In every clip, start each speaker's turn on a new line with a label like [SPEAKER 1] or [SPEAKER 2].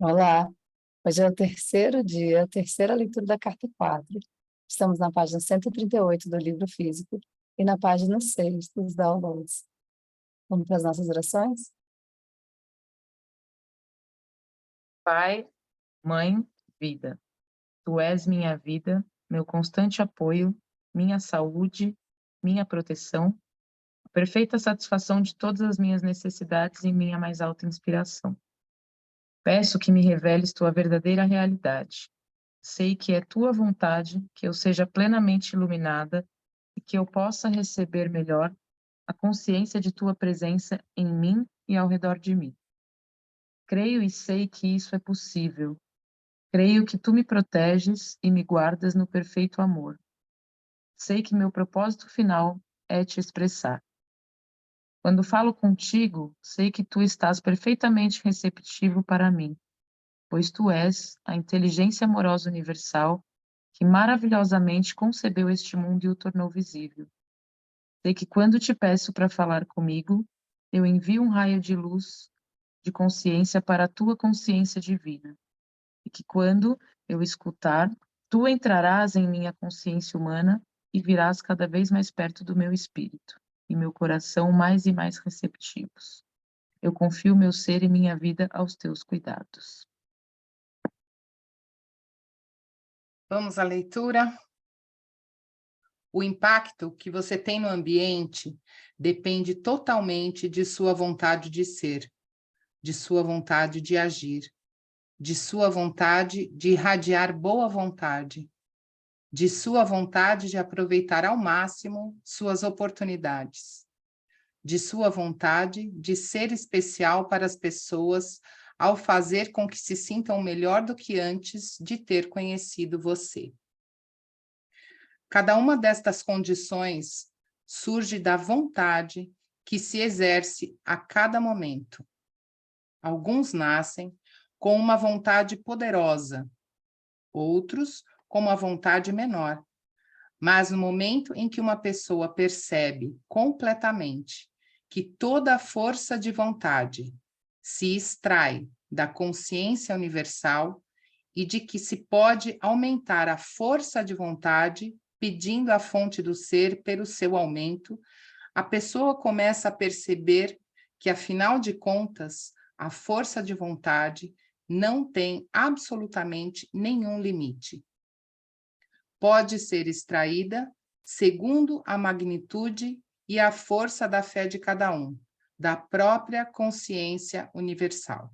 [SPEAKER 1] Olá, hoje é o terceiro dia, a terceira leitura da carta 4. Estamos na página 138 do livro físico e na página 6 dos downloads. Vamos para as nossas orações?
[SPEAKER 2] Pai, Mãe, Vida, Tu és minha vida, meu constante apoio, minha saúde, minha proteção, a perfeita satisfação de todas as minhas necessidades e minha mais alta inspiração. Peço que me reveles Tua verdadeira realidade. Sei que é Tua vontade que eu seja plenamente iluminada e que eu possa receber melhor a consciência de Tua presença em mim e ao redor de mim. Creio e sei que isso é possível. Creio que Tu me proteges e me guardas no perfeito amor. Sei que meu propósito final é te expressar. Quando falo contigo, sei que Tu estás perfeitamente receptivo para mim, pois Tu és a inteligência amorosa universal que maravilhosamente concebeu este mundo e o tornou visível. Sei que quando te peço para falar comigo, eu envio um raio de luz, de consciência para a Tua consciência divina. E que quando eu escutar, Tu entrarás em minha consciência humana e virás cada vez mais perto do meu espírito, e meu coração mais e mais receptivos. Eu confio meu ser e minha vida aos Teus cuidados.
[SPEAKER 3] Vamos à leitura? O impacto que você tem no ambiente depende totalmente de sua vontade de ser, de sua vontade de agir, de sua vontade de irradiar boa vontade, de sua vontade de aproveitar ao máximo suas oportunidades, de sua vontade de ser especial para as pessoas ao fazer com que se sintam melhor do que antes de ter conhecido você. Cada uma destas condições surge da vontade que se exerce a cada momento. Alguns nascem com uma vontade poderosa, outros com uma vontade menor. Mas no momento em que uma pessoa percebe completamente que toda a força de vontade se extrai da consciência universal e de que se pode aumentar a força de vontade pedindo à fonte do ser pelo seu aumento, a pessoa começa a perceber que, afinal de contas, a força de vontade não tem absolutamente nenhum limite. Pode ser extraída segundo a magnitude e a força da fé de cada um, da própria consciência universal.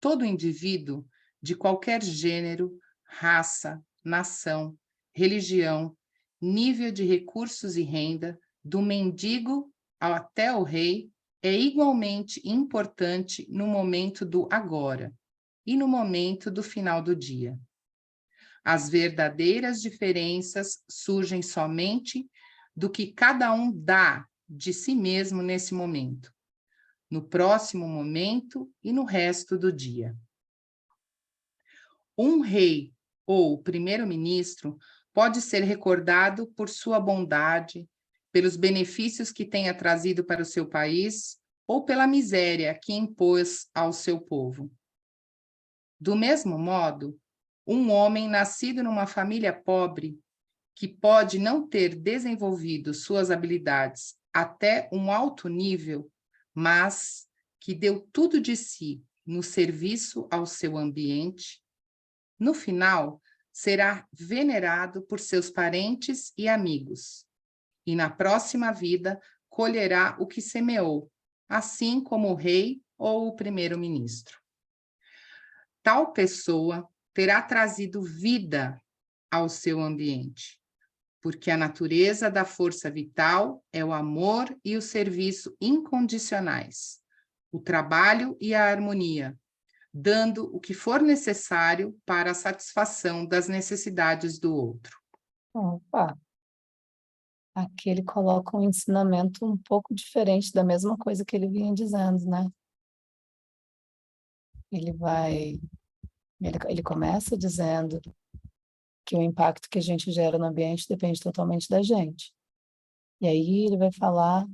[SPEAKER 3] Todo indivíduo, de qualquer gênero, raça, nação, religião, nível de recursos e renda, do mendigo até o rei, é igualmente importante no momento do agora e no momento do final do dia. As verdadeiras diferenças surgem somente do que cada um dá de si mesmo nesse momento, no próximo momento e no resto do dia. Um rei ou primeiro-ministro pode ser recordado por sua bondade, pelos benefícios que tenha trazido para o seu país ou pela miséria que impôs ao seu povo. Do mesmo modo, um homem nascido numa família pobre, que pode não ter desenvolvido suas habilidades até um alto nível, mas que deu tudo de si no serviço ao seu ambiente, no final será venerado por seus parentes e amigos, e na próxima vida colherá o que semeou, assim como o rei ou o primeiro-ministro. Tal pessoa terá trazido vida ao seu ambiente, porque a natureza da força vital é o amor e o serviço incondicionais, o trabalho e a harmonia, dando o que for necessário para a satisfação das necessidades do outro.
[SPEAKER 1] Opa! Aqui ele coloca um ensinamento um pouco diferente da mesma coisa que ele vinha dizendo, né? Ele começa dizendo que o impacto que a gente gera no ambiente depende totalmente da gente. E aí ele vai falar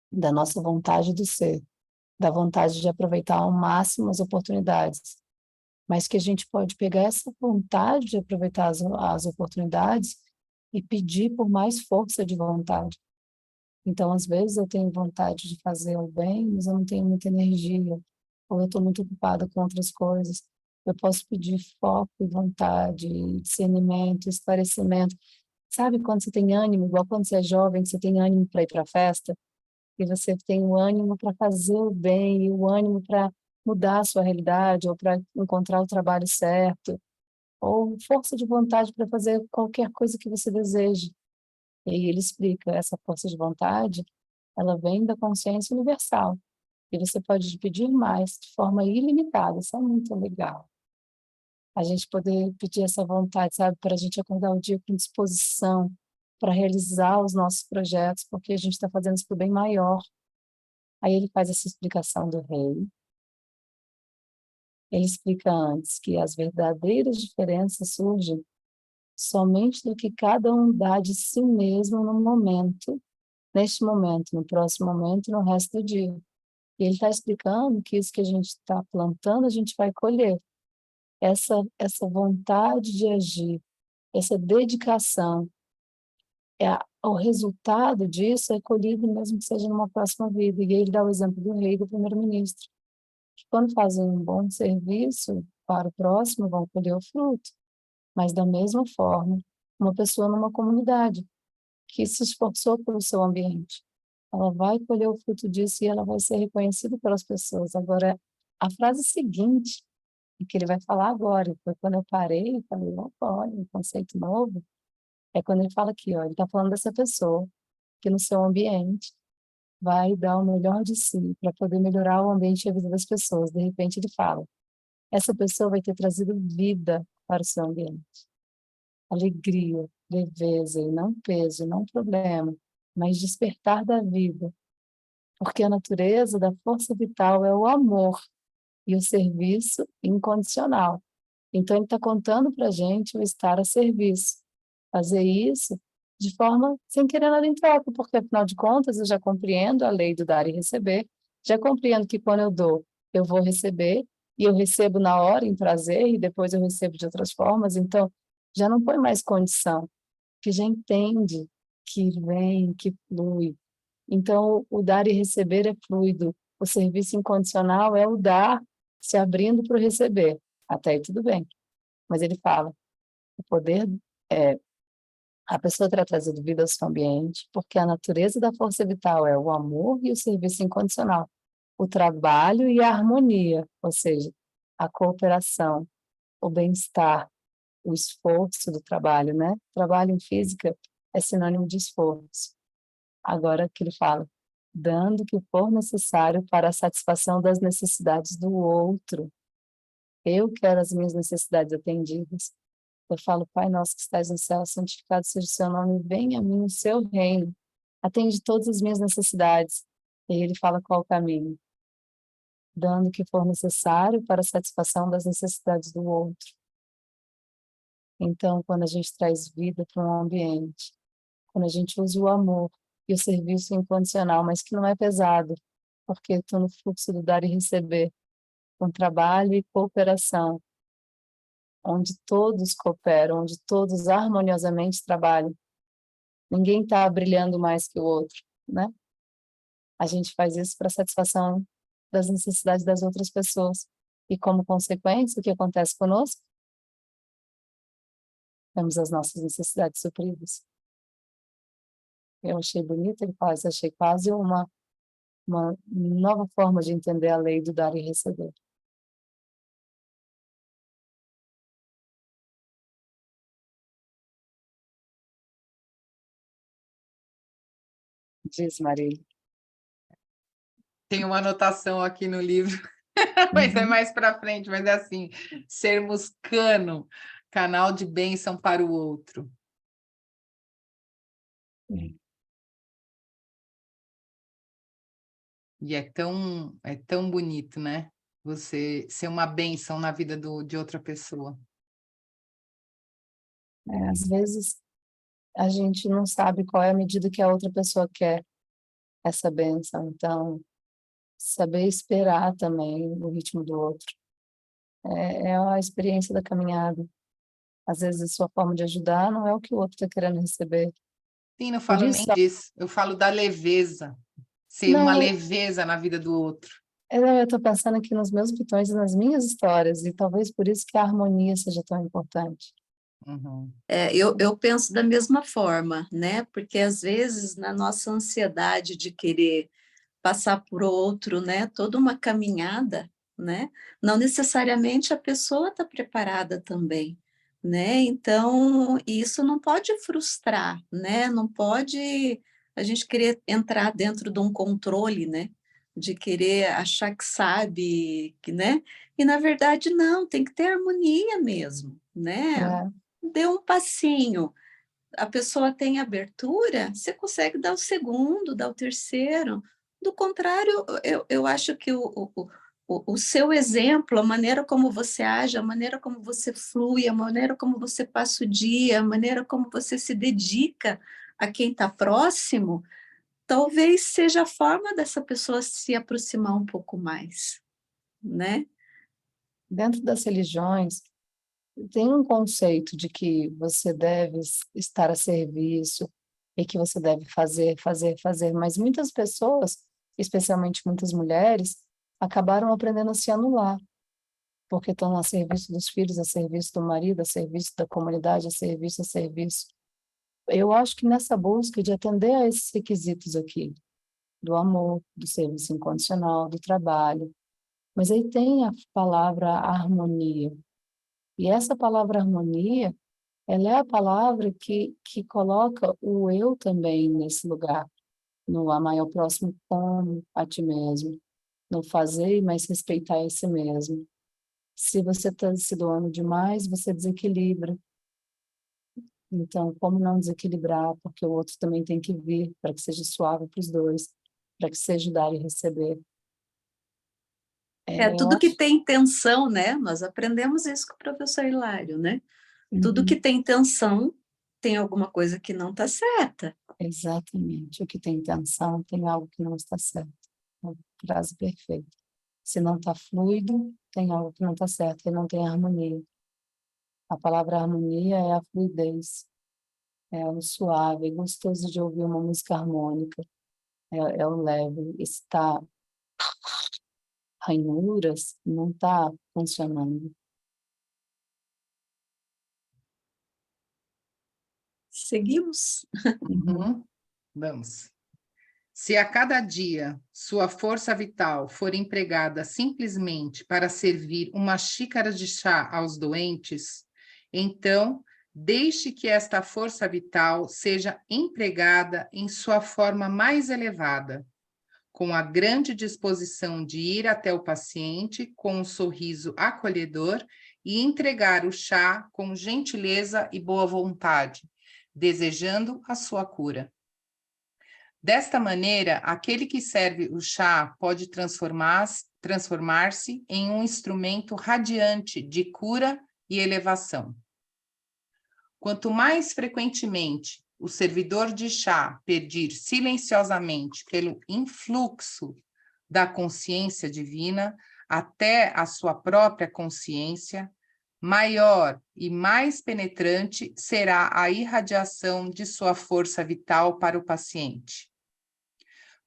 [SPEAKER 1] da nossa vontade de ser, da vontade de aproveitar ao máximo as oportunidades, mas que a gente pode pegar essa vontade de aproveitar as oportunidades e pedir por mais força de vontade. Então, às vezes, eu tenho vontade de fazer o bem, mas eu não tenho muita energia, ou eu estou muito ocupada com outras coisas. Eu posso pedir foco e vontade, discernimento, esclarecimento. Sabe quando você tem ânimo, igual quando você é jovem, você tem ânimo para ir para a festa, e você tem o ânimo para fazer o bem, e o ânimo para mudar a sua realidade, ou para encontrar o trabalho certo, ou força de vontade para fazer qualquer coisa que você deseje. E aí ele explica, essa força de vontade, ela vem da consciência universal. E você pode pedir mais, de forma ilimitada. Isso é muito legal. A gente poder pedir essa vontade, sabe, para a gente acordar o dia com disposição, para realizar os nossos projetos, porque a gente está fazendo isso para o bem maior. Aí ele faz essa explicação do rei. Ele explica antes que as verdadeiras diferenças surgem somente do que cada um dá de si mesmo no momento, neste momento, no próximo momento e no resto do dia. E ele está explicando que isso que a gente está plantando, a gente vai colher. Essa vontade de agir, essa dedicação, o resultado disso é colhido mesmo que seja numa próxima vida. E ele dá o exemplo do rei e do primeiro-ministro, que quando fazem um bom serviço para o próximo, vão colher o fruto. Mas da mesma forma, uma pessoa numa comunidade que se esforçou pelo seu ambiente, ela vai colher o fruto disso e ela vai ser reconhecida pelas pessoas. Agora, a frase seguinte, que ele vai falar agora, foi quando eu parei e falei, opa, olha, um conceito novo, é quando ele fala aqui, ó, ele está falando dessa pessoa que no seu ambiente vai dar o melhor de si para poder melhorar o ambiente e a vida das pessoas. De repente ele fala, essa pessoa vai ter trazido vida para o seu ambiente. Alegria, leveza, e não peso, não problema, mas despertar da vida. Porque a natureza da força vital é o amor e o serviço incondicional. Então, ele está contando para a gente o estar a serviço. Fazer isso de forma sem querer nada em troca, porque, afinal de contas, eu já compreendo a lei do dar e receber, já compreendo que quando eu dou, eu vou receber, e eu recebo na hora em prazer, e depois eu recebo de outras formas. Então, já não põe mais condição, que já entende que vem, que flui. Então, o dar e receber é fluido. O serviço incondicional é o dar se abrindo para o receber. Até aí tudo bem. Mas ele fala, o poder é a pessoa terá trazido vida ao seu ambiente, porque a natureza da força vital é o amor e o serviço incondicional, o trabalho e a harmonia, ou seja, a cooperação, o bem-estar, o esforço do trabalho, né? Trabalho em física é sinônimo de esforço. Agora que ele fala, dando o que for necessário para a satisfação das necessidades do outro. Eu quero as minhas necessidades atendidas. Eu falo, Pai nosso que estás no céu, santificado seja o seu nome, venha a mim o seu reino. Atende todas as minhas necessidades. E aí ele fala qual o caminho. Dando o que for necessário para a satisfação das necessidades do outro. Então, quando a gente traz vida para um ambiente, quando a gente usa o amor e o serviço incondicional, mas que não é pesado, porque estou no fluxo do dar e receber, com trabalho e cooperação, onde todos cooperam, onde todos harmoniosamente trabalham. Ninguém está brilhando mais que o outro, né? A gente faz isso para satisfação das necessidades das outras pessoas. E como consequência, o que acontece conosco? Temos as nossas necessidades supridas. Eu achei bonito, ele faz, achei quase uma nova forma de entender a lei do dar e receber. Diz, Marília.
[SPEAKER 3] Tem uma anotação aqui no livro, mas é mais para frente, mas é assim, sermos canal de bênção para o outro. E é tão bonito, né? Você ser uma bênção na vida de outra pessoa.
[SPEAKER 1] Às vezes, a gente não sabe qual é a medida que a outra pessoa quer essa bênção. Então, saber esperar também o ritmo do outro. É a experiência da caminhada. Às vezes a sua forma de ajudar não é o que o outro está querendo receber.
[SPEAKER 3] Sim, não
[SPEAKER 1] Por
[SPEAKER 3] falo nem
[SPEAKER 1] isso,
[SPEAKER 3] disso, eu falo da leveza, ser uma
[SPEAKER 1] não,
[SPEAKER 3] leveza na vida do outro.
[SPEAKER 1] eu estou pensando aqui nos meus botões e nas minhas histórias, e talvez por isso que a harmonia seja tão importante.
[SPEAKER 3] Uhum.
[SPEAKER 4] Eu penso da mesma forma, né? Porque às vezes na nossa ansiedade de querer passar por outro, né? Toda uma caminhada, né? Não necessariamente a pessoa está preparada também, né? Então isso não pode frustrar, né? Não pode a gente querer entrar dentro de um controle, né? De querer achar que sabe, que, né? E na verdade não, tem que ter harmonia mesmo, né?
[SPEAKER 1] É,
[SPEAKER 4] Dê um passinho, a pessoa tem abertura, você consegue dar o segundo, dar o terceiro. Do contrário, eu acho que o seu exemplo, a maneira como você age, a maneira como você flui, a maneira como você passa o dia, a maneira como você se dedica a quem está próximo, talvez seja a forma dessa pessoa se aproximar um pouco mais, né?
[SPEAKER 1] dentro das religiões, tem um conceito de que você deve estar a serviço e que você deve fazer, fazer, fazer, mas muitas pessoas, especialmente muitas mulheres, acabaram aprendendo a se anular, porque estão a serviço dos filhos, a serviço do marido, a serviço da comunidade, a serviço, a serviço. Eu acho que nessa busca de atender a esses requisitos aqui, do amor, do serviço incondicional, do trabalho, mas aí tem a palavra harmonia. E essa palavra harmonia, ela é a palavra que coloca o eu também nesse lugar, no amar ao próximo como a ti mesmo, no fazer, mas respeitar esse mesmo. Se você está se doando demais, você desequilibra. Então, como não desequilibrar? Porque o outro também tem que vir para que seja suave para os dois, para que seja dar e receber. Eu
[SPEAKER 4] Tudo que
[SPEAKER 1] acho.
[SPEAKER 4] tem intenção, né? Nós aprendemos isso com o professor Hilário, né? Tudo que
[SPEAKER 1] Uhum,
[SPEAKER 4] tem intenção tem alguma coisa que não está certa.
[SPEAKER 1] exatamente. O que tem intenção tem algo que não está certo. Uma frase perfeita. Se não está fluido, tem algo que não está certo, e não tem harmonia. A palavra harmonia é a fluidez, é o suave, é gostoso de ouvir uma música harmônica, é o leve. Está ranhuras, não está funcionando.
[SPEAKER 4] Seguimos.
[SPEAKER 3] Uhum. Vamos. Se a cada dia sua força vital for empregada simplesmente para servir uma xícara de chá aos doentes, então deixe que esta força vital seja empregada em sua forma mais elevada, com a grande disposição de ir até o paciente com um sorriso acolhedor e entregar o chá com gentileza e boa vontade, desejando a sua cura. Desta maneira, aquele que serve o chá pode transformar-se em um instrumento radiante de cura e elevação. Quanto mais frequentemente o servidor de chá pedir silenciosamente pelo influxo da consciência divina até a sua própria consciência, maior e mais penetrante será a irradiação de sua força vital para o paciente.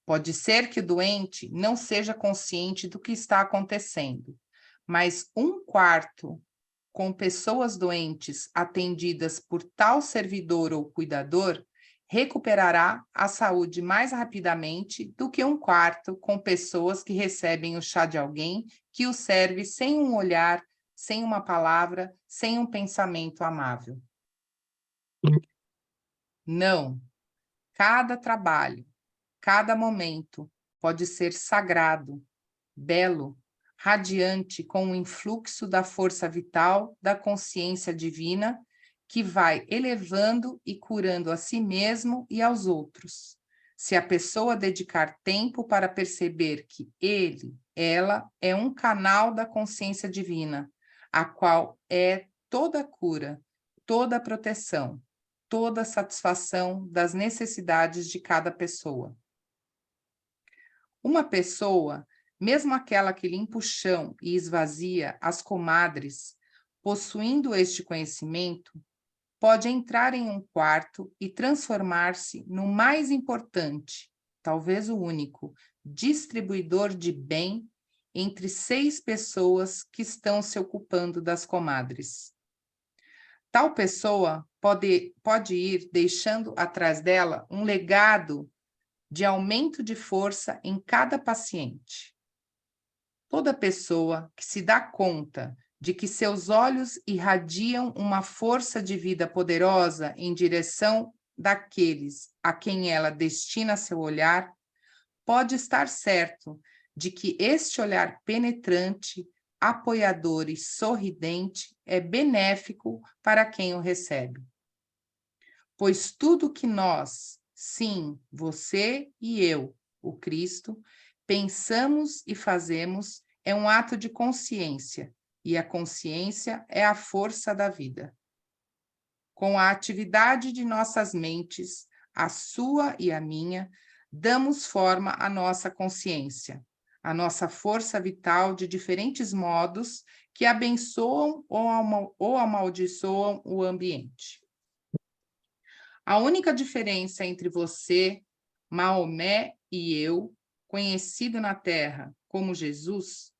[SPEAKER 3] Pode ser que o doente não seja consciente do que está acontecendo, mas 1/4 com pessoas doentes atendidas por tal servidor ou cuidador recuperará a saúde mais rapidamente do que 1/4 com pessoas que recebem o chá de alguém que o serve sem um olhar, sem uma palavra, sem um pensamento amável. Não, cada trabalho, cada momento pode ser sagrado, belo, radiante com o influxo da força vital da consciência divina que vai elevando e curando a si mesmo e aos outros. Se a pessoa dedicar tempo para perceber que ele, ela, é um canal da consciência divina, a qual é toda a cura, toda a proteção, toda a satisfação das necessidades de cada pessoa. Uma pessoa mesmo aquela que limpa o chão e esvazia as comadres, possuindo este conhecimento, pode entrar em um quarto e transformar-se no mais importante, talvez o único, distribuidor de bem entre 6 pessoas que estão se ocupando das comadres. Tal pessoa pode ir deixando atrás dela um legado de aumento de força em cada paciente. Toda pessoa que se dá conta de que seus olhos irradiam uma força de vida poderosa em direção daqueles a quem ela destina seu olhar, pode estar certo de que este olhar penetrante, apoiador e sorridente é benéfico para quem o recebe. Pois tudo que nós, sim, você e eu, o Cristo, pensamos e fazemos é um ato de consciência, e a consciência é a força da vida. Com a atividade de nossas mentes, a sua e a minha, damos forma à nossa consciência, à nossa força vital de diferentes modos que abençoam ou amaldiçoam o ambiente. A única diferença entre você, Maomé e eu, conhecido na Terra como Jesus,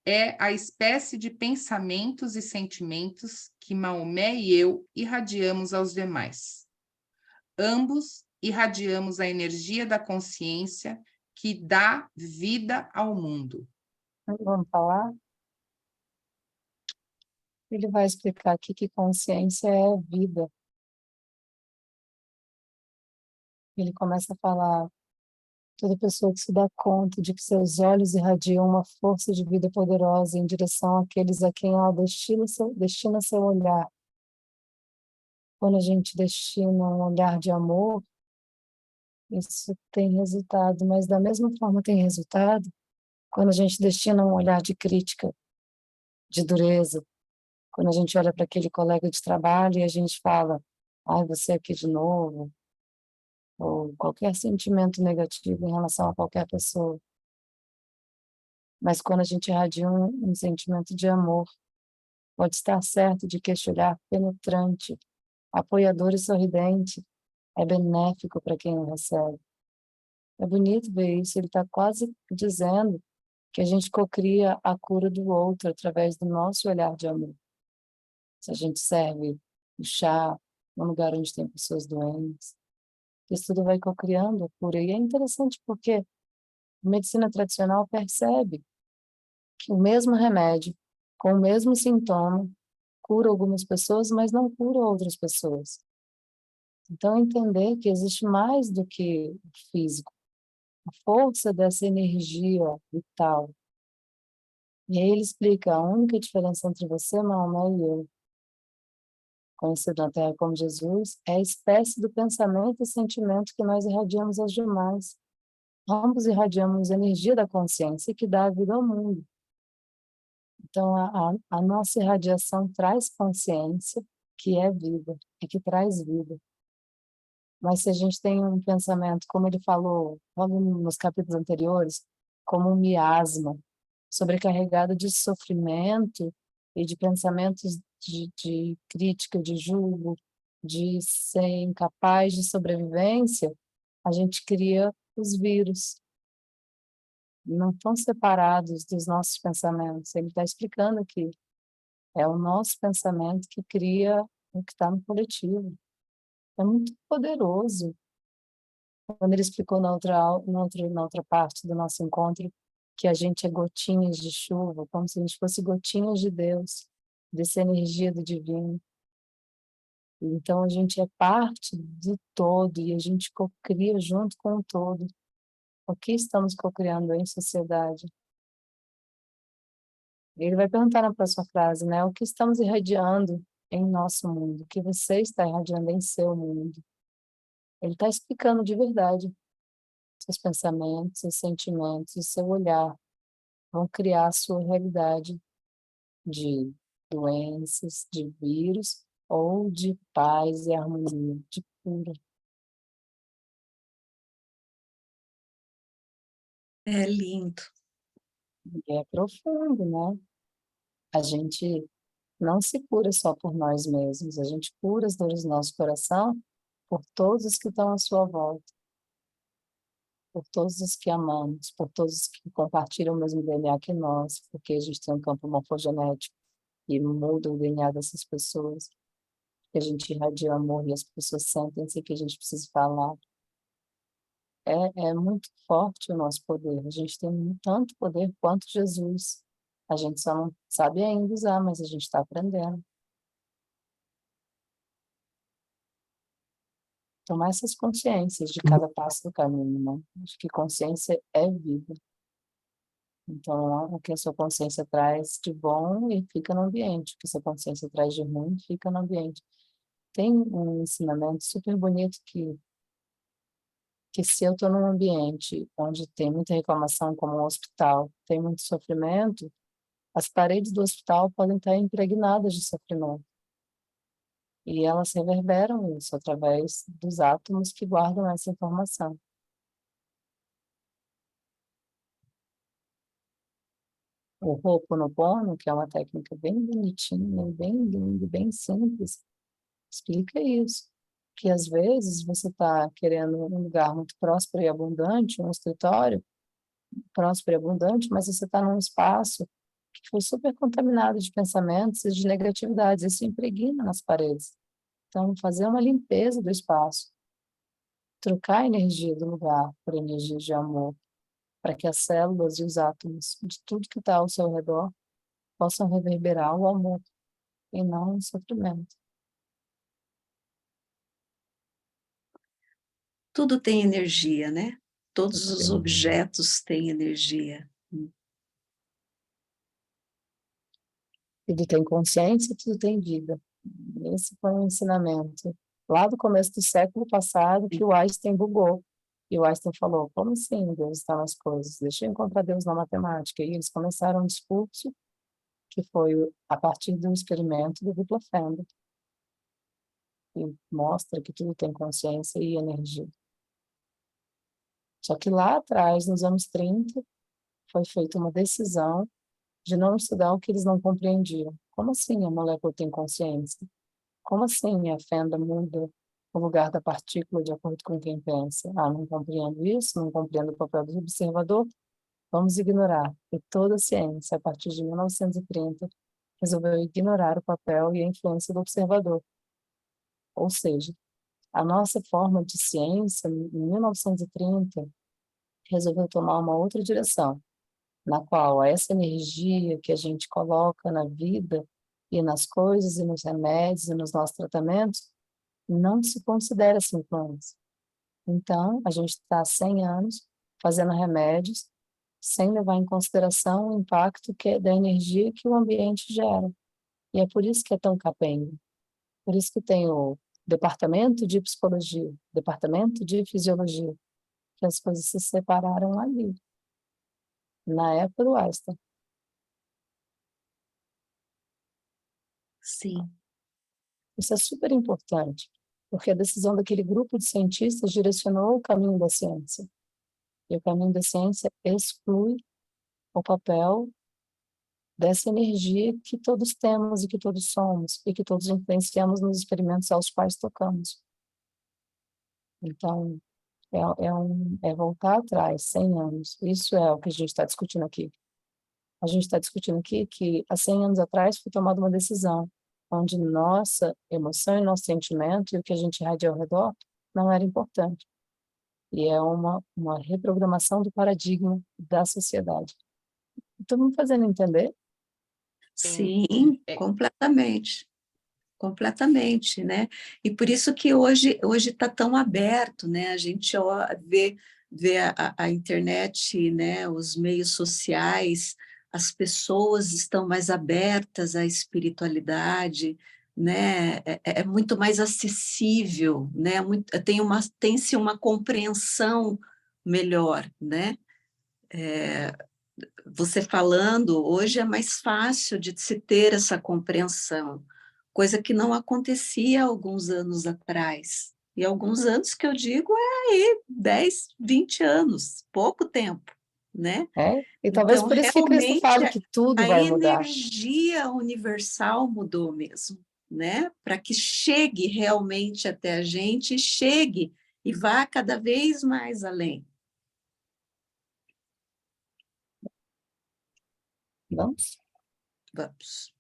[SPEAKER 3] é a espécie de pensamentos e sentimentos que Maomé e eu irradiamos aos demais. Ambos irradiamos a energia da consciência que dá vida ao mundo.
[SPEAKER 1] Vamos falar? Ele vai explicar aqui que consciência é vida. Ele começa a falar: toda pessoa que se dá conta de que seus olhos irradiam uma força de vida poderosa em direção àqueles a quem ela destina seu olhar. Quando a gente destina um olhar de amor, isso tem resultado, mas da mesma forma tem resultado quando a gente destina um olhar de crítica, de dureza, quando a gente olha para aquele colega de trabalho e a gente fala: ai, você aqui de novo, ou qualquer sentimento negativo em relação a qualquer pessoa. Mas quando a gente irradia um sentimento de amor, pode estar certo de que este olhar penetrante, apoiador e sorridente é benéfico para quem o recebe. É bonito ver isso, ele está quase dizendo que a gente cocria a cura do outro através do nosso olhar de amor. Se a gente serve o chá num lugar onde tem pessoas doentes, isso tudo vai cocriando a cura. E é interessante porque a medicina tradicional percebe que o mesmo remédio, com o mesmo sintoma, cura algumas pessoas, mas não cura outras pessoas. Então, entender que existe mais do que o físico, a força dessa energia vital. E aí ele explica: a única diferença entre você, Maomé, e eu, conhecido na Terra como Jesus, é a espécie do pensamento e sentimento que nós irradiamos aos demais. Ambos irradiamos a energia da consciência que dá a vida ao mundo. Então, a nossa irradiação traz consciência, que é vida, e que traz vida. Mas se a gente tem um pensamento, como ele falou logo nos capítulos anteriores, como um miasma, sobrecarregado de sofrimento e de pensamentos de crítica, de julgo, de ser incapaz de sobrevivência, a gente cria os vírus. Não estão separados dos nossos pensamentos. Ele está explicando aqui. É o nosso pensamento que cria o que está no coletivo. É muito poderoso. Quando ele explicou na outra parte do nosso encontro que a gente é gotinhas de chuva, como se a gente fosse gotinhas de Deus, dessa energia do divino. Então a gente é parte do todo e a gente cocria junto com o todo. O que estamos cocriando em sociedade? Ele vai perguntar na próxima frase, né? O que estamos irradiando em nosso mundo? O que você está irradiando em seu mundo? Ele está explicando de verdade. Seus pensamentos, seus sentimentos, o seu olhar vão criar a sua realidade de doenças, de vírus ou de paz e harmonia, de cura.
[SPEAKER 4] É lindo.
[SPEAKER 1] E é profundo, né? A gente não se cura só por nós mesmos, a gente cura as dores do nosso coração por todos os que estão à sua volta, por todos os que amamos, por todos os que compartilham o mesmo DNA que nós, porque a gente tem um campo morfogenético e muda o DNA dessas pessoas, que a gente irradia amor e as pessoas sentem-se que a gente precisa falar. É muito forte o nosso poder, a gente tem tanto poder quanto Jesus. A gente só não sabe ainda usar, mas a gente está aprendendo. Tomar essas consciências de cada passo do caminho, né? Acho que consciência é vida. Então, o que a sua consciência traz de bom e fica no ambiente, o que a sua consciência traz de ruim fica no ambiente. Tem um ensinamento super bonito que se eu estou num ambiente onde tem muita reclamação, como um hospital, tem muito sofrimento, as paredes do hospital podem estar impregnadas de sofrimento. E elas reverberam isso através dos átomos que guardam essa informação. O Ho'oponopono, que é uma técnica bem bonitinha, bem linda, bem simples, explica isso. Que às vezes você está querendo um lugar muito próspero e abundante, um escritório próspero e abundante, mas você está num espaço que foi super contaminado de pensamentos e de negatividades, isso impregna nas paredes. Então, fazer uma limpeza do espaço, trocar a energia do lugar por energia de amor, para que as células e os átomos de tudo que está ao seu redor possam reverberar o amor e não o sofrimento.
[SPEAKER 4] Tudo tem energia, né? Todos os objetos têm energia.
[SPEAKER 1] Tudo tem consciência, tudo tem vida. Esse foi um ensinamento lá do começo do século passado que o Einstein bugou. E o Einstein falou, como assim Deus está nas coisas? Deixa eu encontrar Deus na matemática. E eles começaram um discurso que foi a partir do experimento do dupla fenda, que mostra que tudo tem consciência e energia. Só que lá atrás, nos anos 30, foi feita uma decisão de não estudar o que eles não compreendiam. Como assim a molécula tem consciência? Como assim a fenda muda o lugar da partícula de acordo com quem pensa? Ah, não compreendo isso, não compreendo o papel do observador, vamos ignorar. E toda a ciência, a partir de 1930, resolveu ignorar o papel e a influência do observador. Ou seja, a nossa forma de ciência, em 1930, resolveu tomar uma outra direção, na qual essa energia que a gente coloca na vida e nas coisas e nos remédios e nos nossos tratamentos não se considera sintomas. Então, a gente está há 100 anos fazendo remédios sem levar em consideração o impacto da energia que o ambiente gera. E é por isso que é tão capenga. Por isso que tem o departamento de psicologia, departamento de fisiologia, que as coisas se separaram ali, na época do Einstein.
[SPEAKER 4] Sim.
[SPEAKER 1] Isso é super importante, porque a decisão daquele grupo de cientistas direcionou o caminho da ciência. E o caminho da ciência exclui o papel dessa energia que todos temos e que todos somos, e que todos influenciamos nos experimentos aos quais tocamos. Então, é voltar atrás, 100 anos. Isso é o que a gente está discutindo aqui. A gente está discutindo aqui que há 100 anos atrás foi tomada uma decisão onde nossa emoção e nosso sentimento e o que a gente irradia ao redor não era importante. E é uma reprogramação do paradigma da sociedade. Estou me fazendo entender?
[SPEAKER 4] Sim, completamente. Completamente, né? E por isso que hoje está tão aberto, né? A gente vê a internet, né? Os meios sociais, as pessoas estão mais abertas à espiritualidade, né? É muito mais acessível, né? Tem-se uma compreensão melhor, né? Você falando, hoje é mais fácil de se ter essa compreensão, coisa que não acontecia há alguns anos atrás. E alguns anos que eu digo é aí 10, 20 anos, pouco tempo, né?
[SPEAKER 1] E talvez
[SPEAKER 4] Então,
[SPEAKER 1] por isso que Cristo
[SPEAKER 4] realmente,
[SPEAKER 1] fala que tudo
[SPEAKER 4] a
[SPEAKER 1] vai mudar.
[SPEAKER 4] energia universal mudou mesmo, né? Para que chegue realmente até a gente, chegue e vá cada vez mais além.
[SPEAKER 1] Vamos?
[SPEAKER 4] Vamos.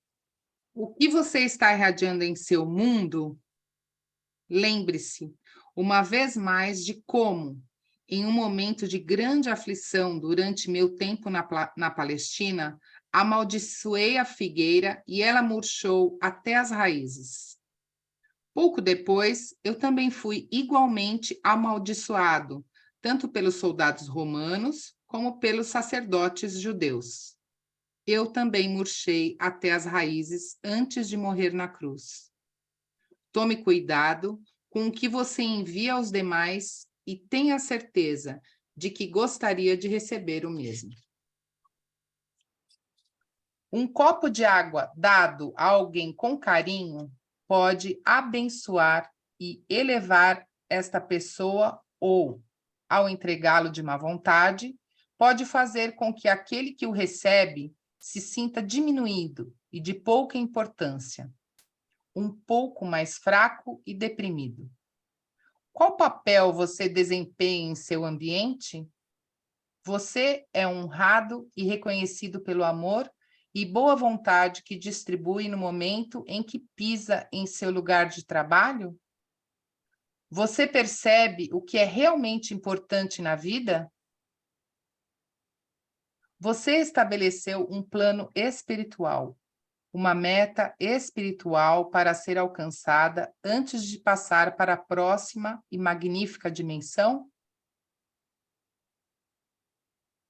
[SPEAKER 3] O que você está irradiando em seu mundo, lembre-se, uma vez mais, de como, em um momento de grande aflição durante meu tempo na Palestina, amaldiçoei a figueira e ela murchou até as raízes. Pouco depois, eu também fui igualmente amaldiçoado, tanto pelos soldados romanos como pelos sacerdotes judeus. Eu também murchei até as raízes antes de morrer na cruz. Tome cuidado com o que você envia aos demais e tenha certeza de que gostaria de receber o mesmo. Um copo de água dado a alguém com carinho pode abençoar e elevar esta pessoa ou, ao entregá-lo de má vontade, pode fazer com que aquele que o recebe se sinta diminuído e de pouca importância, um pouco mais fraco e deprimido. Qual papel você desempenha em seu ambiente? Você é honrado e reconhecido pelo amor e boa vontade que distribui no momento em que pisa em seu lugar de trabalho? Você percebe o que é realmente importante na vida? Você estabeleceu um plano espiritual, uma meta espiritual para ser alcançada antes de passar para a próxima e magnífica dimensão?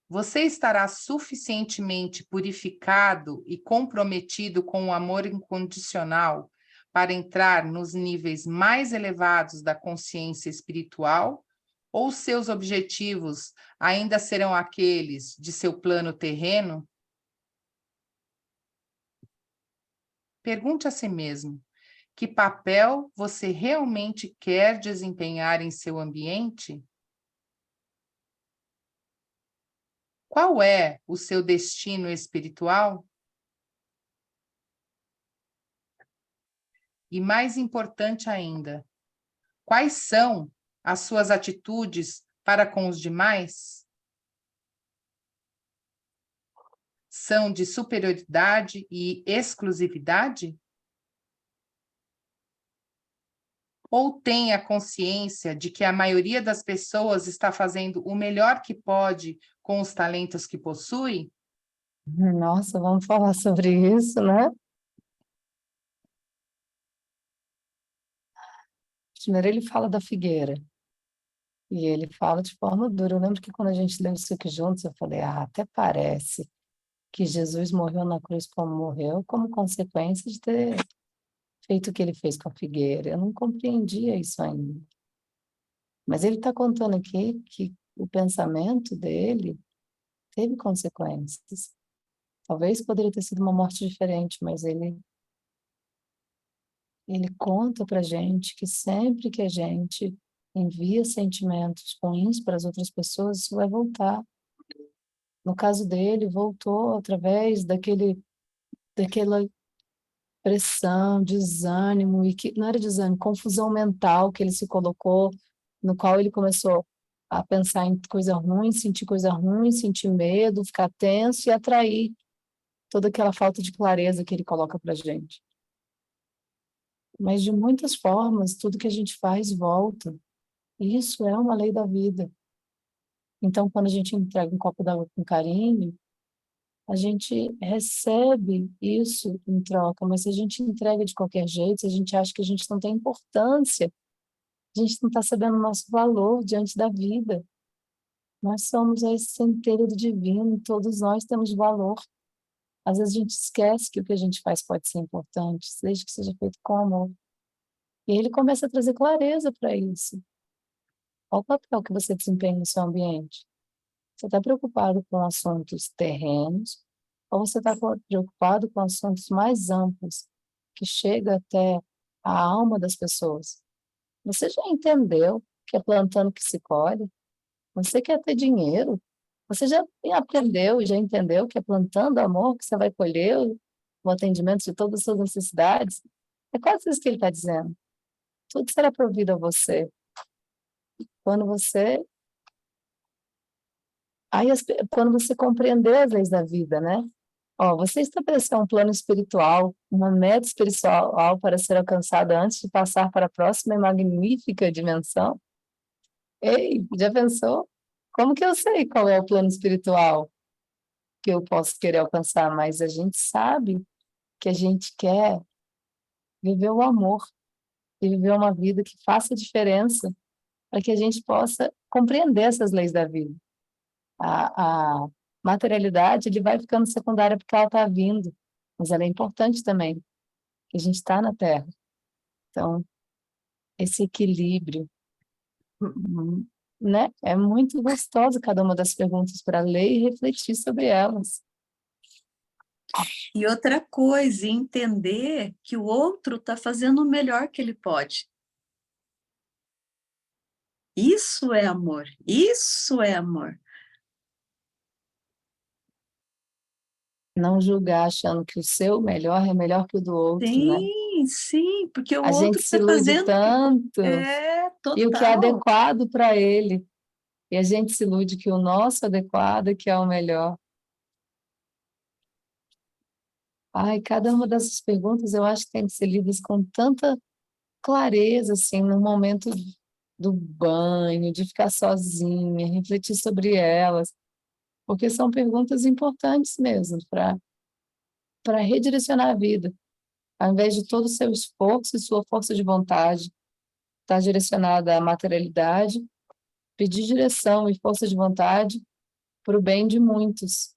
[SPEAKER 3] Você estará suficientemente purificado e comprometido com o amor incondicional para entrar nos níveis mais elevados da consciência espiritual? Ou seus objetivos ainda serão aqueles de seu plano terreno? Pergunte a si mesmo: que papel você realmente quer desempenhar em seu ambiente? Qual é o seu destino espiritual? E mais importante ainda, quais são as suas atitudes para com os demais? São de superioridade e exclusividade? Ou tem a consciência de que a maioria das pessoas está fazendo o melhor que pode com os talentos que possui?
[SPEAKER 1] Nossa, vamos falar sobre isso, né? Primeiro ele fala da figueira. E ele fala de forma dura. Eu lembro que quando a gente leu isso aqui juntos, eu falei, até parece que Jesus morreu na cruz como morreu, como consequência de ter feito o que ele fez com a figueira. Eu não compreendia isso ainda. Mas ele está contando aqui que o pensamento dele teve consequências. Talvez poderia ter sido uma morte diferente, mas ele conta para gente que sempre que a gente envia sentimentos ruins para as outras pessoas, isso vai voltar. No caso dele, voltou através daquela pressão, desânimo, e que não era desânimo, confusão mental que ele se colocou, no qual ele começou a pensar em coisa ruim, sentir medo, ficar tenso e atrair toda aquela falta de clareza que ele coloca para gente. Mas de muitas formas, tudo que a gente faz volta. Isso é uma lei da vida. Então, quando a gente entrega um copo d'água com carinho, a gente recebe isso em troca, mas se a gente entrega de qualquer jeito, se a gente acha que a gente não tem importância, a gente não está sabendo o nosso valor diante da vida. Nós somos a essência inteira do divino, todos nós temos valor. Às vezes a gente esquece que o que a gente faz pode ser importante, desde que seja feito com amor. E aí ele começa a trazer clareza para isso. Qual o papel que você desempenha no seu ambiente? Você está preocupado com assuntos terrenos ou você está preocupado com assuntos mais amplos, que chega até a alma das pessoas? Você já entendeu que é plantando que se colhe? Você quer ter dinheiro? Você já aprendeu, já entendeu que é plantando amor que você vai colher o atendimento de todas as suas necessidades? É quase isso que ele está dizendo. Tudo será provido a você. Quando você... quando você compreender as leis da vida, né? Ó, você estabeleceu um plano espiritual, uma meta espiritual para ser alcançada antes de passar para a próxima e magnífica dimensão? Ei, já pensou? Como que eu sei qual é o plano espiritual que eu posso querer alcançar? Mas a gente sabe que a gente quer viver o amor e viver uma vida que faça diferença para que a gente possa compreender essas leis da vida. A materialidade ele vai ficando secundária porque ela está vindo, mas ela é importante também, que a gente está na Terra. Então, esse equilíbrio, né? É muito gostoso cada uma das perguntas para ler e refletir sobre elas.
[SPEAKER 4] E outra coisa, entender que o outro está fazendo o melhor que ele pode. Isso é amor, isso é amor.
[SPEAKER 1] Não julgar achando que o seu melhor é melhor que o do outro, né?
[SPEAKER 4] Sim, sim, porque o
[SPEAKER 1] A gente
[SPEAKER 4] outro
[SPEAKER 1] se
[SPEAKER 4] está
[SPEAKER 1] ilude
[SPEAKER 4] fazendo
[SPEAKER 1] tanto, e o que é
[SPEAKER 4] total.
[SPEAKER 1] adequado para ele. E a gente se ilude que o nosso adequado é que é o melhor. Ai, cada uma dessas perguntas eu acho que tem que ser lidas com tanta clareza, assim, no momento do banho, de ficar sozinha, refletir sobre elas, porque são perguntas importantes mesmo para redirecionar a vida. Ao invés de todo o seu esforço e sua força de vontade estar direcionada à materialidade, pedir direção e força de vontade para o bem de muitos,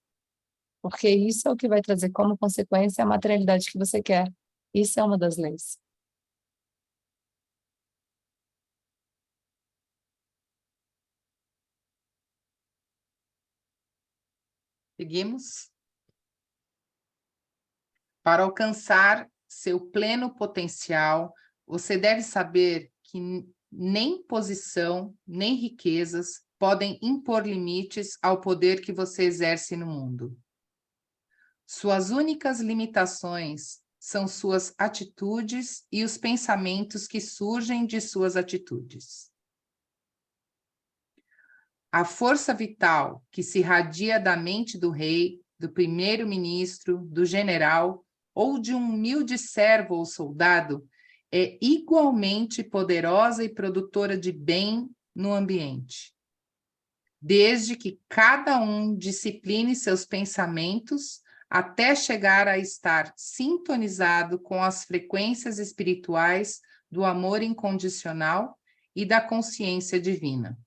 [SPEAKER 1] porque isso é o que vai trazer como consequência a materialidade que você quer. Isso é uma das leis.
[SPEAKER 3] Seguimos. Para alcançar seu pleno potencial, você deve saber que nem posição, nem riquezas podem impor limites ao poder que você exerce no mundo. Suas únicas limitações são suas atitudes e os pensamentos que surgem de suas atitudes. A força vital que se irradia da mente do rei, do primeiro-ministro, do general ou de um humilde servo ou soldado é igualmente poderosa e produtora de bem no ambiente. Desde que cada um discipline seus pensamentos até chegar a estar sintonizado com as frequências espirituais do amor incondicional e da consciência divina.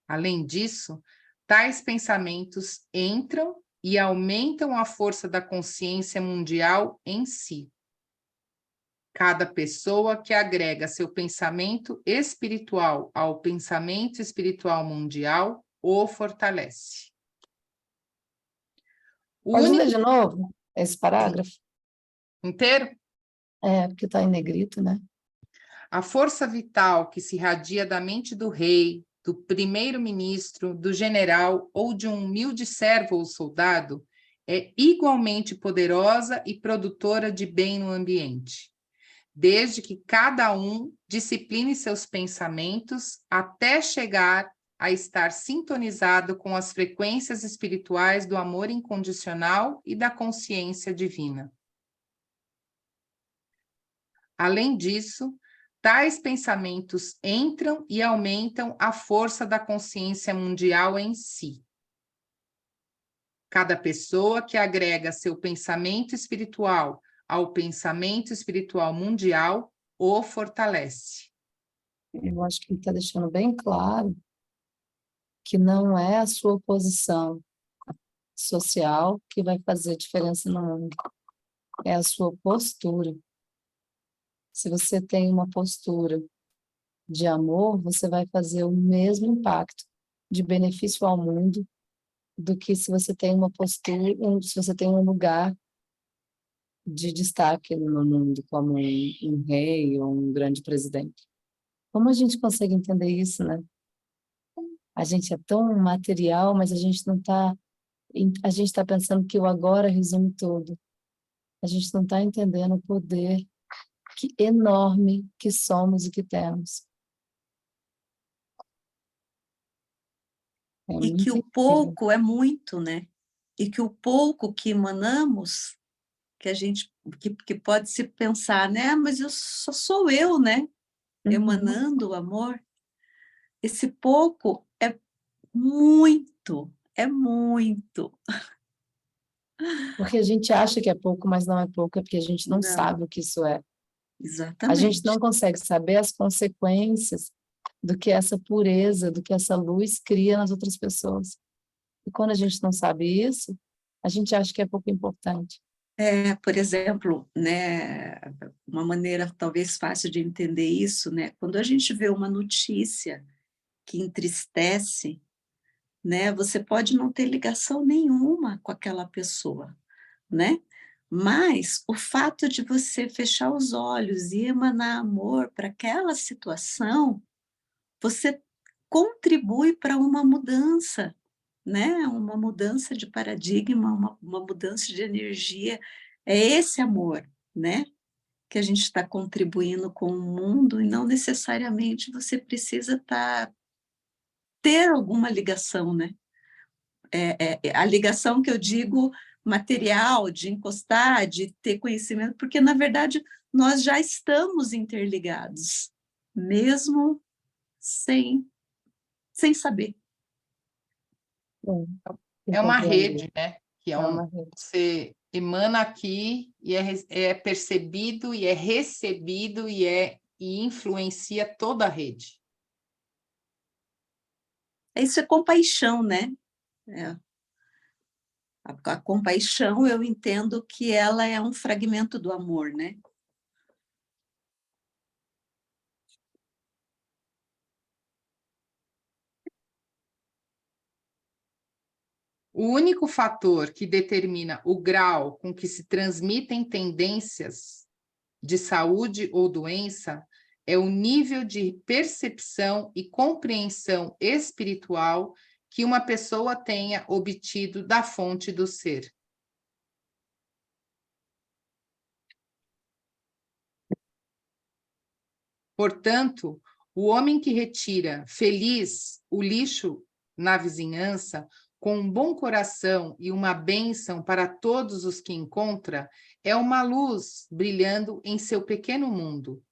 [SPEAKER 3] Além disso, tais pensamentos entram e aumentam a força da consciência mundial em si. Cada pessoa que agrega seu pensamento espiritual ao pensamento espiritual mundial o fortalece.
[SPEAKER 1] Pode ler de novo esse parágrafo?
[SPEAKER 3] Inteiro?
[SPEAKER 1] É, porque está em negrito, né?
[SPEAKER 3] A força vital que se irradia da mente do rei, do primeiro-ministro, do general ou de um humilde servo ou soldado é igualmente poderosa e produtora de bem no ambiente, desde que cada um discipline seus pensamentos até chegar a estar sintonizado com as frequências espirituais do amor incondicional e da consciência divina. Além disso, tais pensamentos entram e aumentam a força da consciência mundial em si. Cada pessoa que agrega seu pensamento espiritual ao pensamento espiritual mundial o fortalece.
[SPEAKER 1] Eu acho que ele está deixando bem claro que não é a sua posição social que vai fazer diferença no mundo, é a sua postura. Se você tem uma postura de amor, você vai fazer o mesmo impacto de benefício ao mundo do que se você tem uma postura, se você tem um lugar de destaque no mundo, como um rei ou um grande presidente. Como a gente consegue entender isso, né? A gente é tão material, mas a gente não está... A gente está pensando que o agora resume tudo. A gente não está entendendo o poder enorme que somos e que temos. É
[SPEAKER 4] E que
[SPEAKER 1] muito
[SPEAKER 4] o
[SPEAKER 1] incrível.
[SPEAKER 4] pouco é muito, né? E que o pouco que emanamos, que a gente que pode se pensar, né? Mas eu só sou eu, né? Emanando o amor. Esse pouco é muito, é muito.
[SPEAKER 1] Porque a gente acha que é pouco, mas não é pouco, é porque a gente não
[SPEAKER 4] Não,
[SPEAKER 1] sabe o que isso é. A gente
[SPEAKER 4] exatamente.
[SPEAKER 1] não consegue saber as consequências do que essa pureza, do que essa luz cria nas outras pessoas. E quando a gente não sabe isso, a gente acha que é pouco importante.
[SPEAKER 4] Por exemplo, né, uma maneira talvez fácil de entender isso, né, quando a gente vê uma notícia que entristece, né, você pode não ter ligação nenhuma com aquela pessoa, né? Mas o fato de você fechar os olhos e emanar amor para aquela situação, você contribui para uma mudança, né? Uma mudança de paradigma, uma mudança de energia. É esse amor, né? Que a gente está contribuindo com o mundo e não necessariamente você precisa ter alguma ligação, né? A ligação que eu digo material, de encostar, de ter conhecimento, porque na verdade nós já estamos interligados, mesmo sem saber.
[SPEAKER 1] Sim,
[SPEAKER 3] É uma
[SPEAKER 1] entendendo.
[SPEAKER 3] rede, né? Que
[SPEAKER 1] É uma rede.
[SPEAKER 3] você emana aqui e é percebido e é recebido e influencia toda a rede.
[SPEAKER 4] Isso é compaixão, né? É. A compaixão, eu entendo que ela é um fragmento do amor, né?
[SPEAKER 3] O único fator que determina o grau com que se transmitem tendências de saúde ou doença é o nível de percepção e compreensão espiritual que uma pessoa tenha obtido da fonte do ser. Portanto, o homem que retira feliz o lixo na vizinhança, com um bom coração e uma bênção para todos os que encontra, é uma luz brilhando em seu pequeno mundo.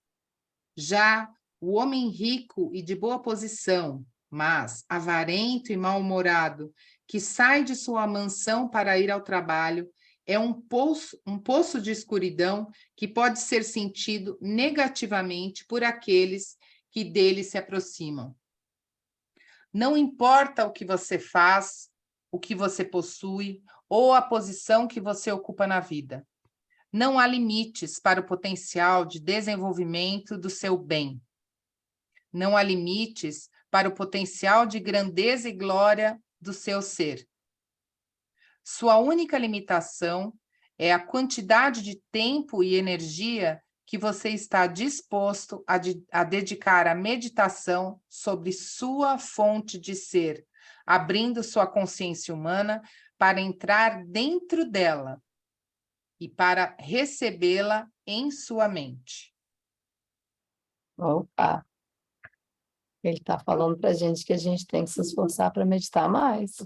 [SPEAKER 3] Já o homem rico e de boa posição, mas avarento e mal-humorado, que sai de sua mansão para ir ao trabalho, é um poço de escuridão que pode ser sentido negativamente por aqueles que dele se aproximam. Não importa o que você faz, o que você possui ou a posição que você ocupa na vida. Não há limites para o potencial de desenvolvimento do seu bem. Não há limites para o potencial de grandeza e glória do seu ser. Sua única limitação é a quantidade de tempo e energia que você está disposto a dedicar à meditação sobre sua fonte de ser, abrindo sua consciência humana para entrar dentro dela e para recebê-la em sua mente.
[SPEAKER 1] Opa! Ele está falando para a gente que a gente tem que se esforçar para meditar mais.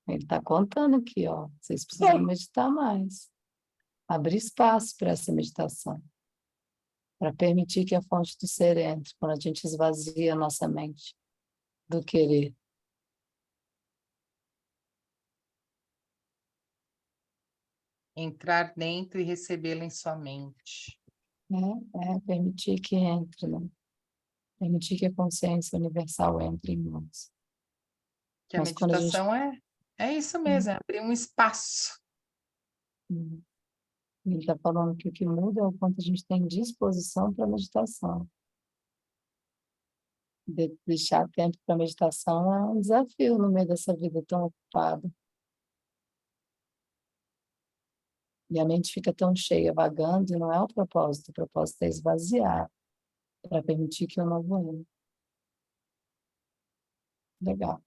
[SPEAKER 1] Ele está contando aqui, ó. Vocês precisam meditar mais. Abrir espaço para essa meditação. Para permitir que a fonte do ser entre, quando a gente esvazia a nossa mente do querer.
[SPEAKER 3] Entrar dentro e recebê-la em sua mente.
[SPEAKER 1] Permitir que entre, né? Permitir que a consciência universal entre em nós.
[SPEAKER 3] Que a
[SPEAKER 1] Mas quando a gente...
[SPEAKER 3] meditação é isso mesmo, é abrir um espaço.
[SPEAKER 1] Ele está falando que o que muda é o quanto a gente tem disposição para a meditação. Deixar tempo para meditação é um desafio no meio dessa vida tão ocupada. E a mente fica tão cheia, vagando, e não é o propósito é esvaziar, para permitir que o novo entre. Legal.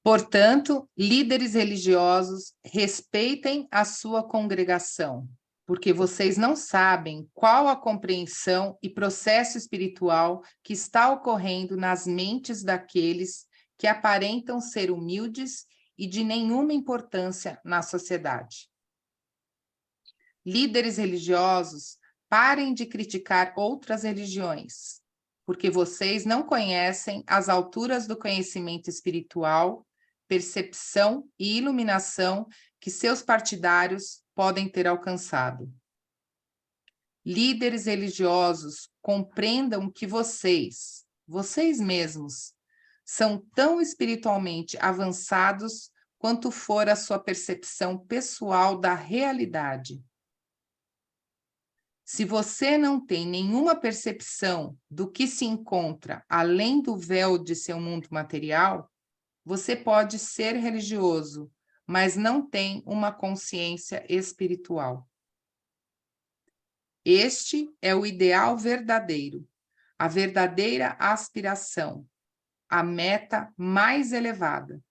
[SPEAKER 3] Portanto, líderes religiosos, respeitem a sua congregação, porque vocês não sabem qual a compreensão e processo espiritual que está ocorrendo nas mentes daqueles que aparentam ser humildes e de nenhuma importância na sociedade. Líderes religiosos, parem de criticar outras religiões, porque vocês não conhecem as alturas do conhecimento espiritual, percepção e iluminação que seus partidários podem ter alcançado. Líderes religiosos, compreendam que vocês mesmos, são tão espiritualmente avançados quanto for a sua percepção pessoal da realidade. Se você não tem nenhuma percepção do que se encontra além do véu de seu mundo material, você pode ser religioso, mas não tem uma consciência espiritual. Este é o ideal verdadeiro, a verdadeira aspiração, a meta mais elevada.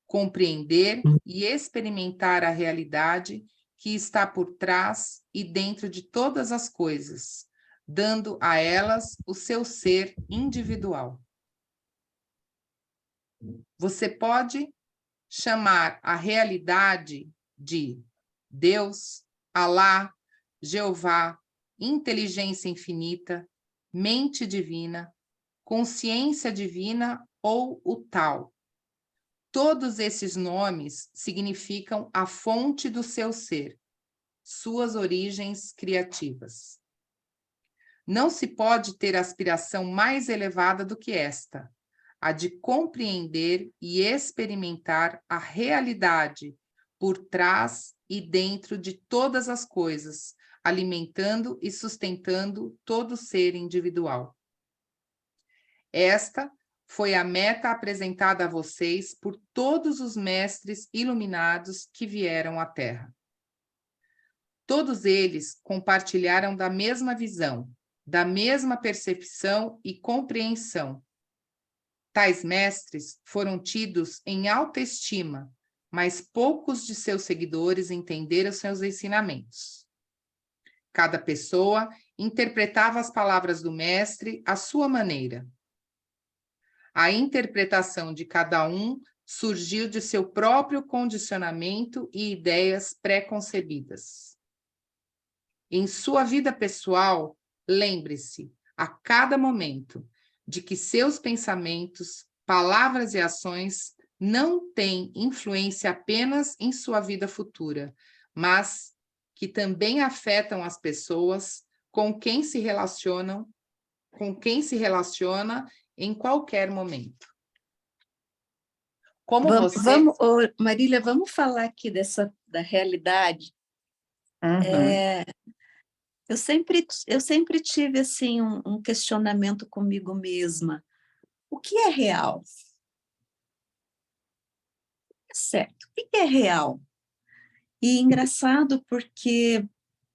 [SPEAKER 3] Compreender e experimentar a realidade que está por trás e dentro de todas as coisas, dando a elas o seu ser individual. Você pode chamar a realidade de Deus, Alá, Jeová, inteligência infinita, mente divina, consciência divina ou o tal. Todos esses nomes significam a fonte do seu ser, suas origens criativas. Não se pode ter aspiração mais elevada do que esta, a de compreender e experimentar a realidade por trás e dentro de todas as coisas, alimentando e sustentando todo ser individual. Esta foi a meta apresentada a vocês por todos os mestres iluminados que vieram à Terra. Todos eles compartilharam da mesma visão, da mesma percepção e compreensão. Tais mestres foram tidos em alta estima, mas poucos de seus seguidores entenderam seus ensinamentos. Cada pessoa interpretava as palavras do mestre à sua maneira. A interpretação de cada um surgiu de seu próprio condicionamento e ideias pré-concebidas. Em sua vida pessoal, lembre-se, a cada momento, de que seus pensamentos, palavras e ações não têm influência apenas em sua vida futura, mas que também afetam as pessoas com quem se relaciona em qualquer momento. Como
[SPEAKER 4] Marília, vamos falar aqui da realidade.
[SPEAKER 3] Uhum.
[SPEAKER 4] Eu sempre tive assim um questionamento comigo mesma. O que é real? É certo. O que é real? E engraçado porque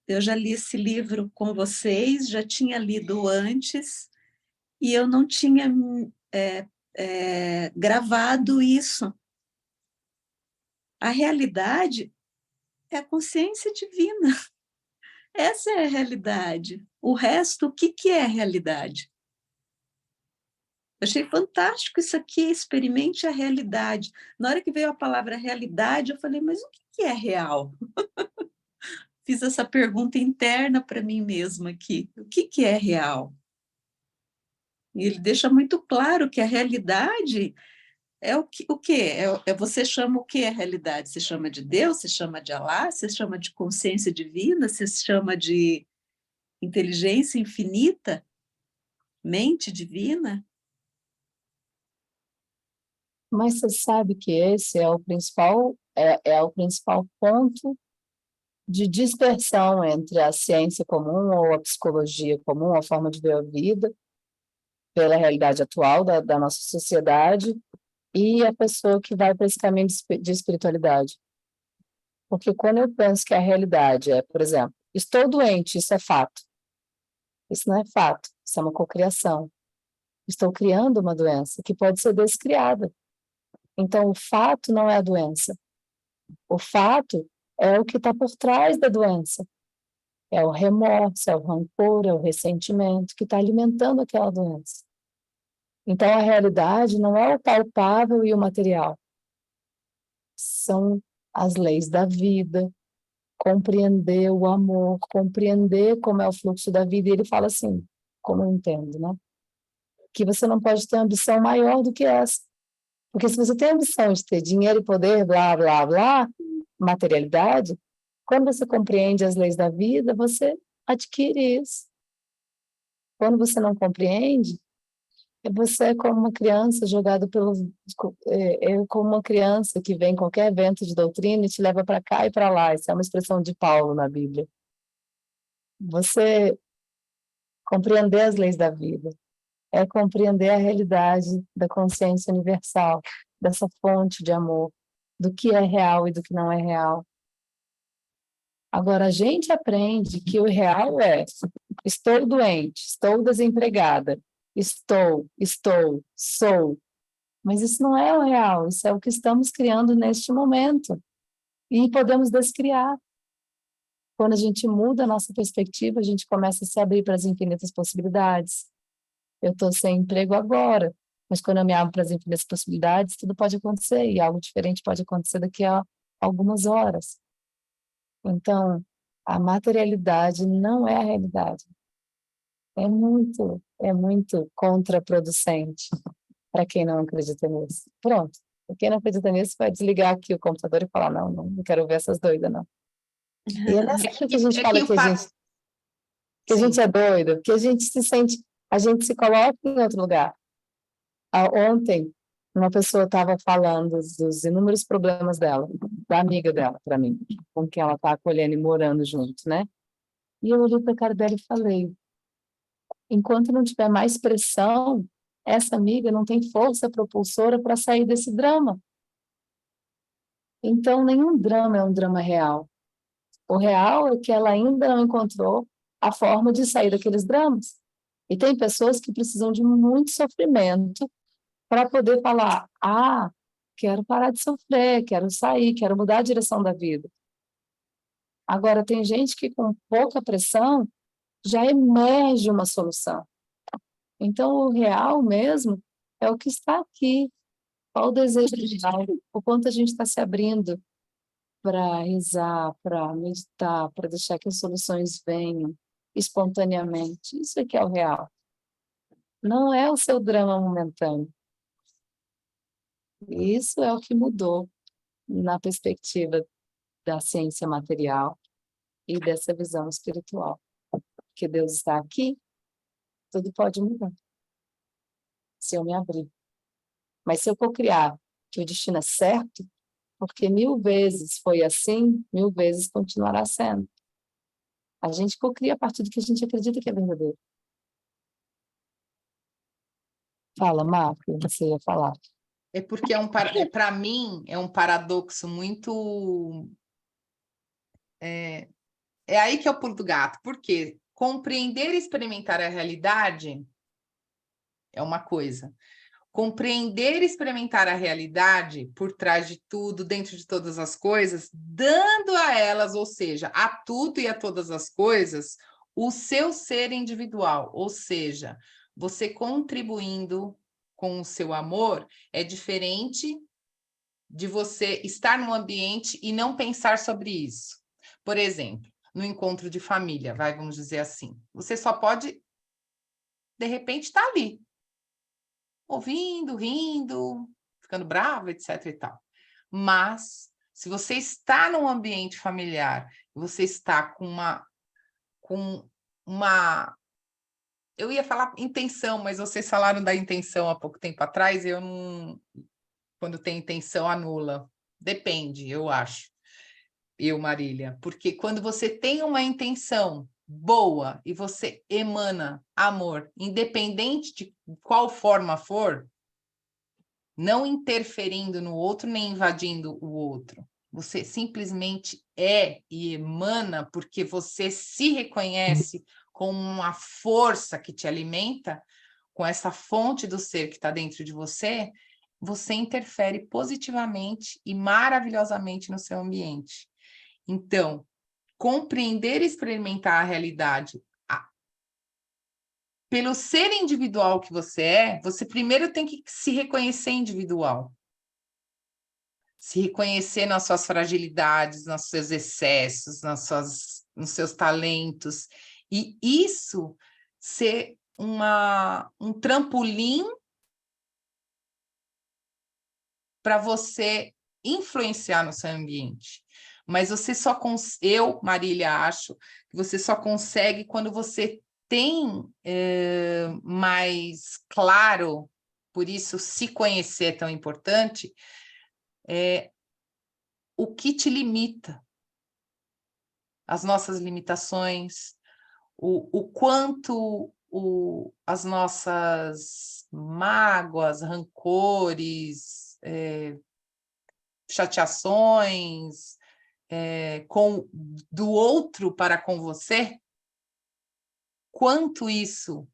[SPEAKER 4] eu já li esse livro com vocês, já tinha lido antes, e eu não tinha gravado isso. A realidade é a consciência divina. Essa é a realidade. O resto, o que é a realidade? Eu achei fantástico isso aqui, experimente a realidade. Na hora que veio a palavra realidade, eu falei, mas o que é real? Fiz essa pergunta interna para mim mesma aqui. O que é real? E ele deixa muito claro que a realidade é o quê? Você chama o que é realidade? Você chama de Deus? Você chama de Alá? Você chama de consciência divina? Você chama de inteligência infinita? Mente divina?
[SPEAKER 1] Mas você sabe que esse é o principal, é o principal ponto de dispersão entre a ciência comum ou a psicologia comum, a forma de ver a vida, pela realidade atual da nossa sociedade, e a pessoa que vai para esse caminho de espiritualidade. Porque quando eu penso que a realidade é, por exemplo, estou doente, isso é fato. Isso não é fato, isso é uma cocriação. Estou criando uma doença que pode ser descriada. Então, o fato não é a doença. O fato é o que está por trás da doença. É o remorso, é o rancor, é o ressentimento que está alimentando aquela doença. Então, a realidade não é o palpável e o material. São as leis da vida, compreender o amor, compreender como é o fluxo da vida. E ele fala assim, como eu entendo, né? Que você não pode ter ambição maior do que essa. Porque se você tem a ambição de ter dinheiro e poder, blá, blá, blá, materialidade, quando você compreende as leis da vida, você adquire isso. Quando você não compreende, você é como uma criança jogada pelo... É como uma criança que vem em qualquer evento de doutrina e te leva para cá e para lá. Essa é uma expressão de Paulo na Bíblia. Você compreender as leis da vida é compreender a realidade da consciência universal, dessa fonte de amor, do que é real e do que não é real. Agora, a gente aprende que o real é: estou doente, estou desempregada, sou. Mas isso não é o real, isso é o que estamos criando neste momento. E podemos descriar. Quando a gente muda a nossa perspectiva, a gente começa a se abrir para as infinitas possibilidades. Eu estou sem emprego agora, mas quando eu me abro para as infinitas possibilidades, tudo pode acontecer, e algo diferente pode acontecer daqui a algumas horas. Então, a materialidade não é a realidade. É muito contraproducente para quem não acredita nisso. Pronto. Para quem não acredita nisso, vai desligar aqui o computador e falar, não quero ver essas doidas, não. E é nessa hora que a gente fala que a gente é doido, que a gente se sente, a gente se coloca em outro lugar. Ontem, uma pessoa estava falando dos inúmeros problemas dela, da amiga dela, para mim, com quem ela está acolhendo e morando junto, né? E eu olhei para a cara dela e falei, enquanto não tiver mais pressão, essa amiga não tem força propulsora para sair desse drama. Então, nenhum drama é um drama real. O real é que ela ainda não encontrou a forma de sair daqueles dramas. E tem pessoas que precisam de muito sofrimento para poder falar, quero parar de sofrer, quero sair, quero mudar a direção da vida. Agora, tem gente que com pouca pressão já emerge uma solução. Então, o real mesmo é o que está aqui. Qual o desejo real? O quanto a gente está se abrindo para rezar, para meditar, para deixar que as soluções venham espontaneamente. Isso é que é o real. Não é o seu drama momentâneo. Isso é o que mudou na perspectiva da ciência material e dessa visão espiritual. Porque Deus está aqui, tudo pode mudar. Se eu me abrir. Mas se eu cocriar que o destino é certo, porque 1000 vezes foi assim, 1000 vezes continuará sendo. A gente cocria a partir do que a gente acredita que é verdadeiro. Fala, Marco, você ia falar.
[SPEAKER 3] É porque para mim é um paradoxo muito... É aí que é o pulo do gato. Por quê? Compreender e experimentar a realidade é uma coisa. Compreender e experimentar a realidade por trás de tudo, dentro de todas as coisas, dando a elas, ou seja, a tudo e a todas as coisas, o seu ser individual, ou seja, você contribuindo com o seu amor é diferente de você estar num ambiente e não pensar sobre isso. Por exemplo, no encontro de família, vamos dizer assim, você só pode, de repente, estar ali, ouvindo, rindo, ficando bravo, etc. e tal. Mas, se você está num ambiente familiar, você está com uma... Eu ia falar intenção, mas vocês falaram da intenção há pouco tempo atrás, eu não... Quando tem intenção, anula. Depende, eu acho. Marília, porque quando você tem uma intenção boa e você emana amor, independente de qual forma for, não interferindo no outro nem invadindo o outro, você simplesmente é e emana porque você se reconhece como uma força que te alimenta. com essa fonte do ser que está dentro de você, você interfere positivamente e maravilhosamente no seu ambiente. Então, compreender e experimentar a realidade pelo ser individual que você é, você primeiro tem que se reconhecer individual. Se reconhecer nas suas fragilidades, nos seus excessos, nos seus talentos. E isso ser um trampolim para você influenciar no seu ambiente. Mas você eu, Marília, acho que você só consegue quando você tem mais claro, por isso se conhecer é tão importante, o que te limita, as nossas limitações, o quanto as nossas mágoas, rancores, chateações do outro para com você, quanto isso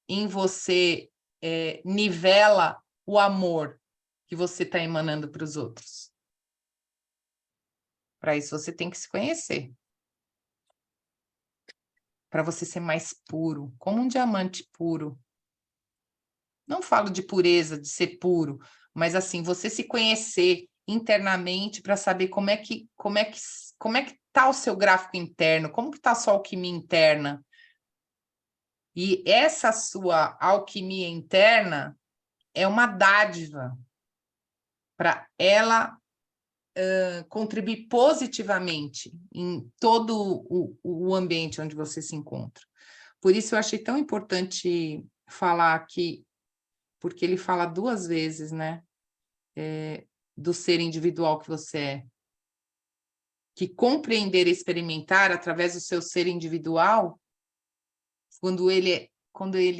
[SPEAKER 3] em você nivela o amor que você está emanando para os outros. Para isso você tem que se conhecer. Para você ser mais puro, como um diamante puro. Não falo de pureza, de ser puro, mas assim, você se conhecer internamente para saber como é que tá o seu gráfico interno, como que tá a sua alquimia interna. E essa sua alquimia interna é uma dádiva para ela contribuir positivamente em todo o ambiente onde você se encontra. Por isso eu achei tão importante falar aqui, porque ele fala 2 vezes, né? Do ser individual que você é. Que compreender e experimentar através do seu ser individual, quando ele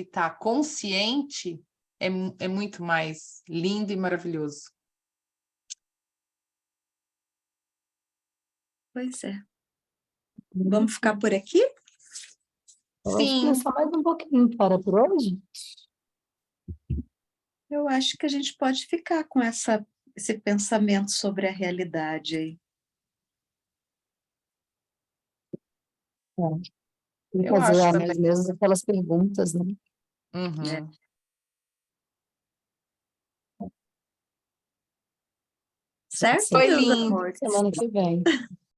[SPEAKER 3] está consciente, é muito mais lindo e maravilhoso.
[SPEAKER 4] Pois é. Vamos ficar por aqui?
[SPEAKER 1] Eu acho que é só mais um pouquinho para por hoje.
[SPEAKER 4] Eu acho que a gente pode ficar com esse pensamento sobre a realidade aí.
[SPEAKER 1] E
[SPEAKER 3] Eu
[SPEAKER 1] fazer
[SPEAKER 3] acho
[SPEAKER 1] a
[SPEAKER 3] também.
[SPEAKER 1] nós mesmos aquelas perguntas, né?
[SPEAKER 3] Uhum.
[SPEAKER 4] Certo,
[SPEAKER 3] Foi
[SPEAKER 4] meus
[SPEAKER 3] lindo.
[SPEAKER 4] amores?
[SPEAKER 1] Semana que vem.